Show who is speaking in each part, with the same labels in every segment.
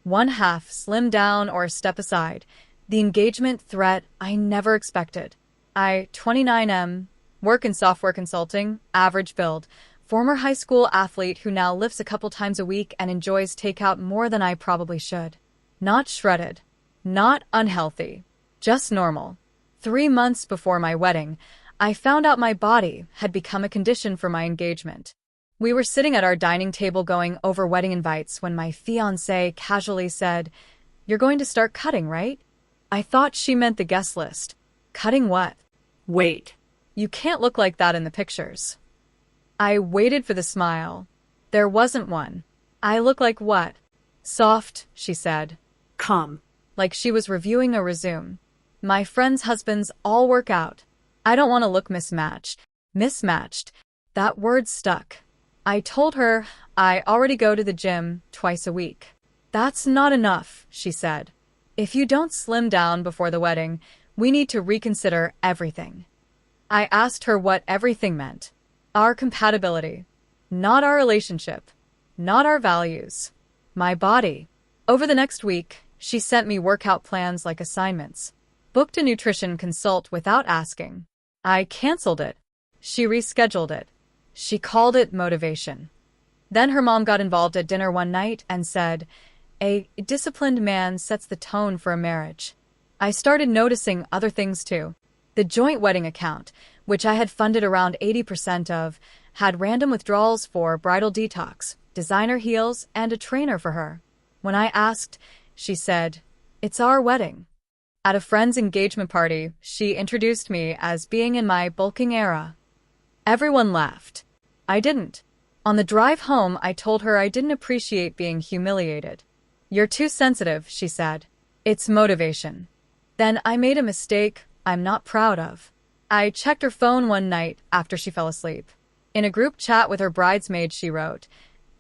Speaker 1: One half slim down or step aside. The engagement threat I never expected. 29M, work in software consulting, average build, former high school athlete who now lifts a couple times a week and enjoys takeout more than I probably should. Not shredded. Not unhealthy. Just normal. 3 months before my wedding, I found out my body had become a condition for my engagement. We were sitting at our dining table going over wedding invites when my fiancé casually said, "You're going to start cutting, right?" I thought she meant the guest list. Cutting what? Wait. You can't look like that in the pictures. I waited for the smile. There wasn't one. I look like what? Soft, she said.
Speaker 2: Come.
Speaker 1: Like she was reviewing a resume. My friends' husbands all work out. I don't want to look mismatched. Mismatched. That word stuck. I told her I already go to the gym twice a week. That's not enough, she said. If you don't slim down before the wedding, we need to reconsider everything. I asked her what everything meant. Our compatibility. Not our relationship. Not our values. My body. Over the next week, she sent me workout plans like assignments. Booked a nutrition consult without asking. I canceled it. She rescheduled it. She called it motivation. Then her mom got involved at dinner one night and said, "A disciplined man sets the tone for a marriage." I started noticing other things too. The joint wedding account, which I had funded around 80% of, had random withdrawals for bridal detox, designer heels, and a trainer for her. When I asked, she said, "It's our wedding." At a friend's engagement party, she introduced me as being in my bulking era. Everyone laughed. I didn't. On the drive home, I told her I didn't appreciate being humiliated. "You're too sensitive," she said. "It's motivation." Then I made a mistake I'm not proud of. I checked her phone one night after she fell asleep. In a group chat with her bridesmaid, she wrote,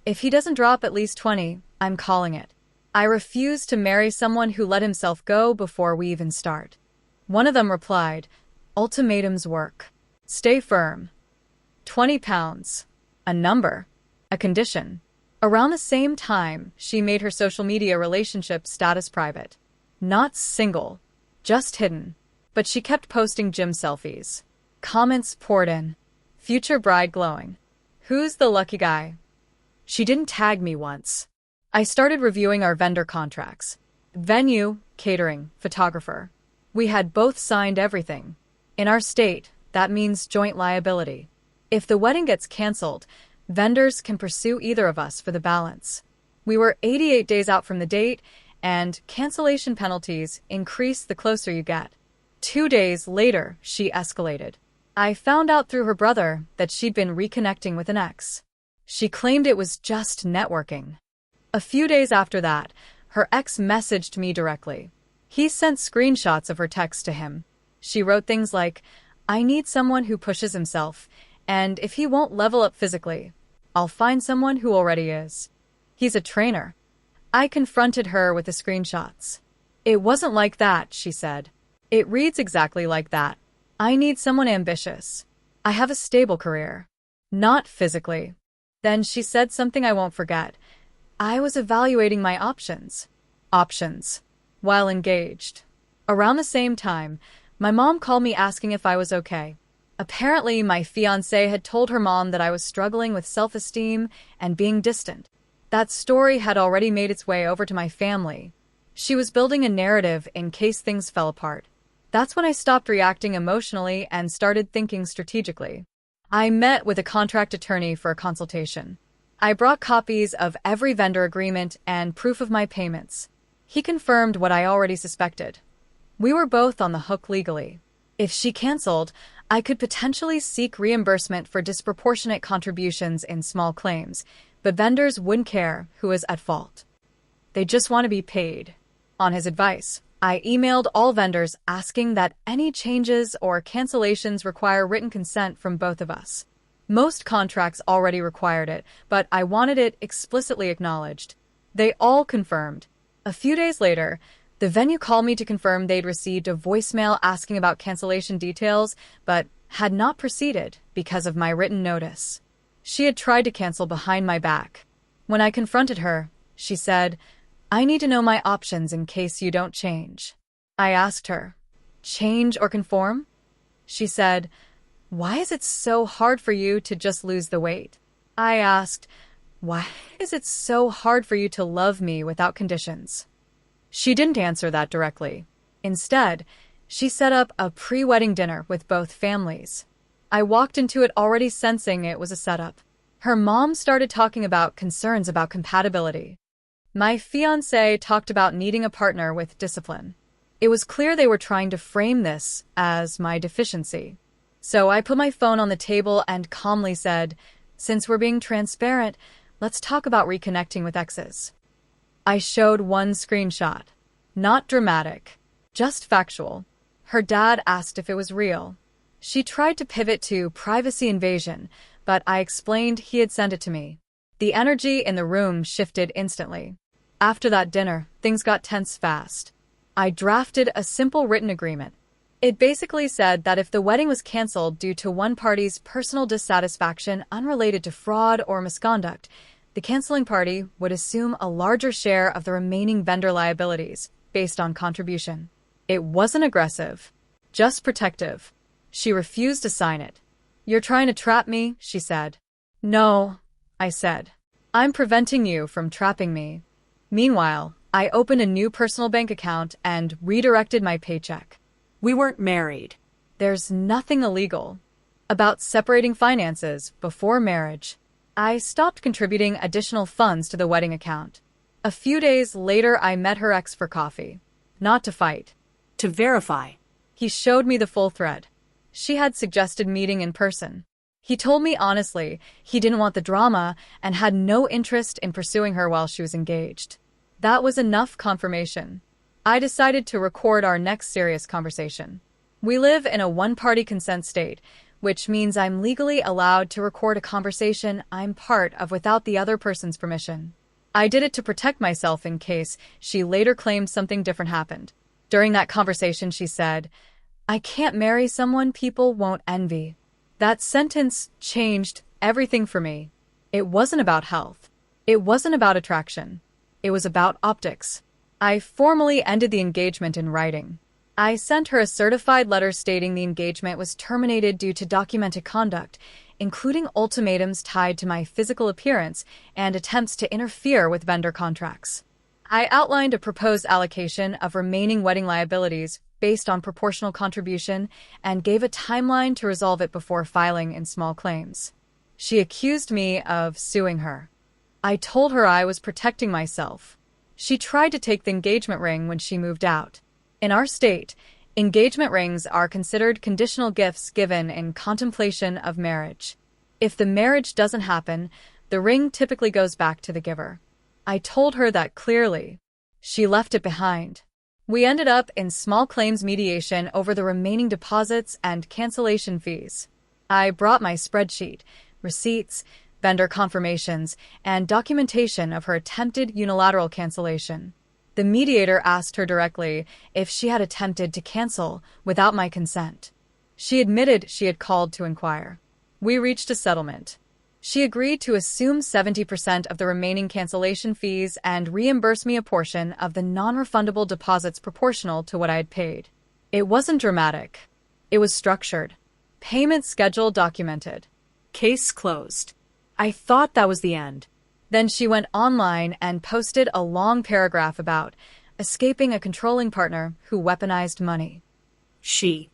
Speaker 1: "If he doesn't drop at least 20, I'm calling it. I refuse to marry someone who let himself go before we even start." One of them replied, "Ultimatums work. Stay firm." 20 pounds. A number. A condition. Around the same time, she made her social media relationship status private. Not single. Just hidden. But she kept posting gym selfies. Comments poured in. Future bride glowing. Who's the lucky guy? She didn't tag me once. I started reviewing our vendor contracts. Venue, catering, photographer. We had both signed everything. In our state, that means joint liability. If the wedding gets canceled, vendors can pursue either of us for the balance. We were 88 days out from the date, and cancellation penalties increase the closer you get. 2 days later, she escalated. I found out through her brother that she'd been reconnecting with an ex. She claimed it was just networking. A few days after that, her ex messaged me directly. He sent screenshots of her text to him. She wrote things like, "I need someone who pushes himself, and if he won't level up physically, I'll find someone who already is. He's a trainer." I confronted her with the screenshots. "It wasn't like that," she said. "It reads exactly like that. I need someone ambitious. I have a stable career. Not physically." Then she said something I won't forget. I was evaluating my options. Options. While engaged. Around the same time, my mom called me asking if I was okay. Apparently, my fiancé had told her mom that I was struggling with self-esteem and being distant. That story had already made its way over to my family. She was building a narrative in case things fell apart. That's when I stopped reacting emotionally and started thinking strategically. I met with a contract attorney for a consultation. I brought copies of every vendor agreement and proof of my payments. He confirmed what I already suspected. We were both on the hook legally. If she canceled, I could potentially seek reimbursement for disproportionate contributions in small claims, but vendors wouldn't care who was at fault. They just want to be paid. On his advice, I emailed all vendors asking that any changes or cancellations require written consent from both of us. Most contracts already required it, but I wanted it explicitly acknowledged. They all confirmed. A few days later, the venue called me to confirm they'd received a voicemail asking about cancellation details, but had not proceeded because of my written notice. She had tried to cancel behind my back. When I confronted her, she said, I need to know my options in case you don't change. I asked her, change or conform? She said, why is it so hard for you to just lose the weight? I asked, why is it so hard for you to love me without conditions? She didn't answer that directly. Instead, she set up a pre-wedding dinner with both families. I walked into it already sensing it was a setup. Her mom started talking about concerns about compatibility. My fiancé talked about needing a partner with discipline. It was clear they were trying to frame this as my deficiency. So I put my phone on the table and calmly said, since we're being transparent, let's talk about reconnecting with exes. I showed one screenshot. Not dramatic, just factual. Her dad asked if it was real. She tried to pivot to privacy invasion, but I explained he had sent it to me. The energy in the room shifted instantly. After that dinner, things got tense fast. I drafted a simple written agreement. It basically said that if the wedding was canceled due to one party's personal dissatisfaction unrelated to fraud or misconduct, the canceling party would assume a larger share of the remaining vendor liabilities based on contribution. It wasn't aggressive, just protective. She refused to sign it. You're trying to trap me, she said. No, I said. I'm preventing you from trapping me. Meanwhile, I opened a new personal bank account and redirected my paycheck.
Speaker 2: We weren't married.
Speaker 1: There's nothing illegal about separating finances before marriage. I stopped contributing additional funds to the wedding account. A few days later, I met her ex for coffee. Not to fight.
Speaker 2: To verify.
Speaker 1: He showed me the full thread. She had suggested meeting in person. He told me honestly he didn't want the drama and had no interest in pursuing her while she was engaged. That was enough confirmation. I decided to record our next serious conversation. We live in a one-party consent state, which means I'm legally allowed to record a conversation I'm part of without the other person's permission. I did it to protect myself in case she later claimed something different happened. During that conversation, she said, I can't marry someone people won't envy. That sentence changed everything for me. It wasn't about health. It wasn't about attraction. It was about optics. I formally ended the engagement in writing. I sent her a certified letter stating the engagement was terminated due to documented conduct, including ultimatums tied to my physical appearance and attempts to interfere with vendor contracts. I outlined a proposed allocation of remaining wedding liabilities based on proportional contribution and gave a timeline to resolve it before filing in small claims. She accused me of suing her. I told her I was protecting myself. She tried to take the engagement ring when she moved out. In our state, engagement rings are considered conditional gifts given in contemplation of marriage. If the marriage doesn't happen, the ring typically goes back to the giver. I told her that clearly. She left it behind. We ended up in small claims mediation over the remaining deposits and cancellation fees. I brought my spreadsheet, receipts, vendor confirmations, and documentation of her attempted unilateral cancellation. The mediator asked her directly if she had attempted to cancel without my consent. She admitted she had called to inquire. We reached a settlement. She agreed to assume 70% of the remaining cancellation fees and reimburse me a portion of the non-refundable deposits proportional to what I had paid. It wasn't dramatic. It was structured. Payment schedule documented.
Speaker 2: Case closed. I thought that was the end.
Speaker 1: Then she went online and posted a long paragraph about escaping a controlling partner who weaponized money.
Speaker 2: She